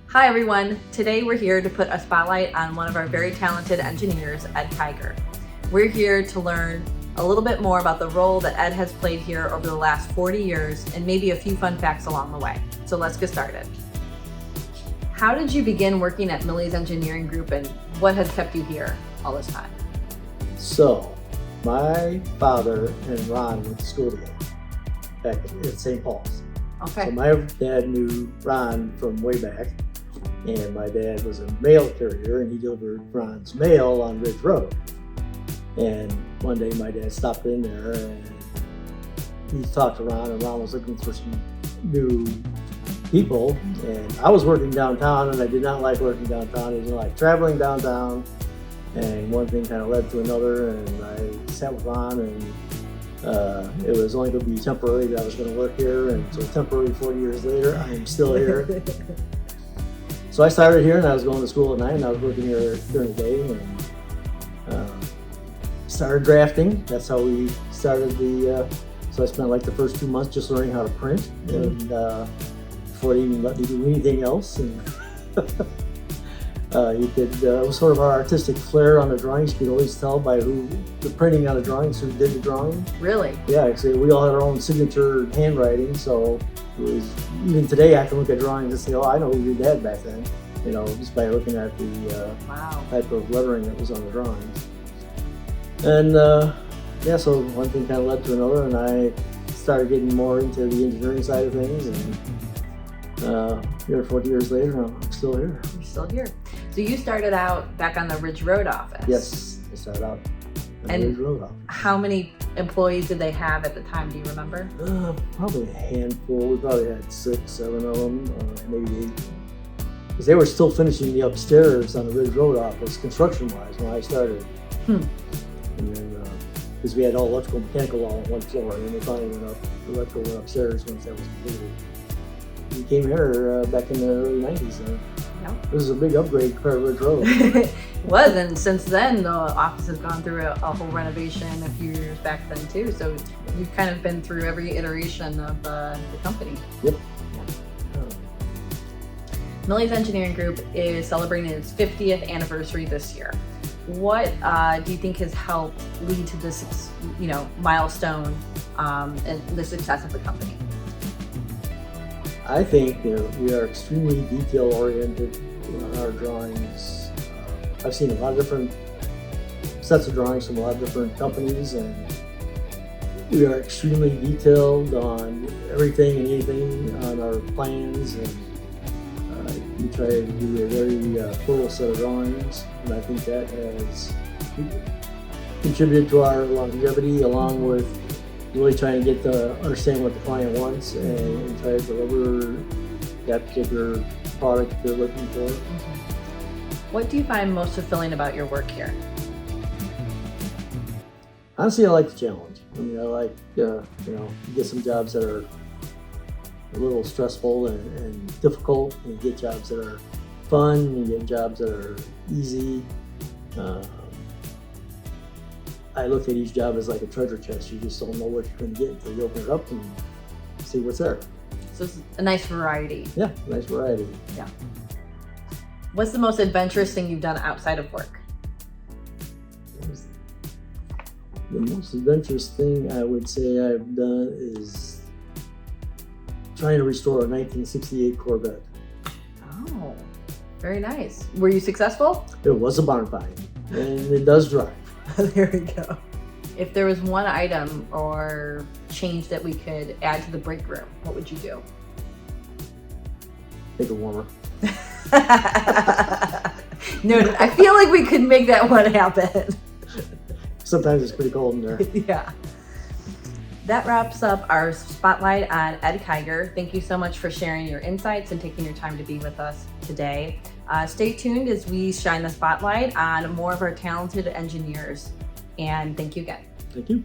Hi everyone, today we're here to put a spotlight on one of our very talented engineers, Ed Kiger. We're here to learn a little bit more about the role that Ed has played here over the last 40 years and maybe a few fun facts along the way. So let's get started. How did you begin working at Millies Engineering Group and what has kept you here all this time? So, my father and Ron went to school together back at St. Paul's. Okay. So my dad knew Ron from way back, and my dad was a mail carrier and he delivered Ron's mail on Ridge Road. And one day my dad stopped in there and he talked to Ron, and Ron was looking for some new people, and I was working downtown and I did not like working downtown. I didn't like traveling downtown, and one thing kind of led to another, and I sat with Ron, and it was only going to be temporary that I was going to work here, and so temporary 40 years later I am still here. So I started here and I was going to school at night and I was working here during the day, and started drafting. That's how we started so I spent like the first 2 months just learning how to print, and before they even let me do anything else. And it was sort of our artistic flair on the drawings. You could always tell by the printing on the drawings, who did the drawing. Really? Yeah, actually, we all had our own signature handwriting, so it was, even today I can look at drawings and say, oh, I know who your dad back then, just by looking at the type of lettering that was on the drawings. And so one thing kind of led to another, and I started getting more into the engineering side of things, and here 40 years later, I'm still here. You're still here. So you started out back on the Ridge Road office? Yes, I started out on the Ridge Road office. How many employees did they have at the time, do you remember? Probably a handful. We probably had 6, 7 of them, maybe 8. Because they were still finishing the upstairs on the Ridge Road office, construction-wise, when I started. And then, because we had all electrical and mechanical all on one floor, and then they finally went up, the electrical went upstairs once that was completed. We came here back in the early 90s. This is a big upgrade compared to Ridge Road. It was, and since then the office has gone through a whole renovation a few years back then too. So you've kind of been through every iteration of the company. Yep. Millies Engineering Group is celebrating its 50th anniversary this year. What do you think has helped lead to this, milestone and the success of the company? I think we are extremely detail-oriented in our drawings. I've seen a lot of different sets of drawings from a lot of different companies, and we are extremely detailed on everything and anything on our plans, and we try to do a very full set of drawings, and I think that has contributed to our longevity, along with really trying to get to understand what the client wants and try to deliver that particular product they're looking for. What do you find most fulfilling about your work here? Honestly, I like the challenge. I like, you get some jobs that are a little stressful and difficult, and you get jobs that are fun, you get jobs that are easy. I look at each job as like a treasure chest. You just don't know what you're going to get until you open it up and see what's there. So it's a nice variety. Yeah, nice variety. Yeah. What's the most adventurous thing you've done outside of work? The most adventurous thing I would say I've done is trying to restore a 1968 Corvette. Oh, very nice. Were you successful? It was a barn find, and it does drive. There we go. If there was one item or change that we could add to the break room, what would you do? Make it warmer. Noted. I feel like we could make that one happen. Sometimes it's pretty cold in there. Yeah. That wraps up our spotlight on Ed Kiger. Thank you so much for sharing your insights and taking your time to be with us today. Stay tuned as we shine the spotlight on more of our talented engineers. And thank you again. Thank you.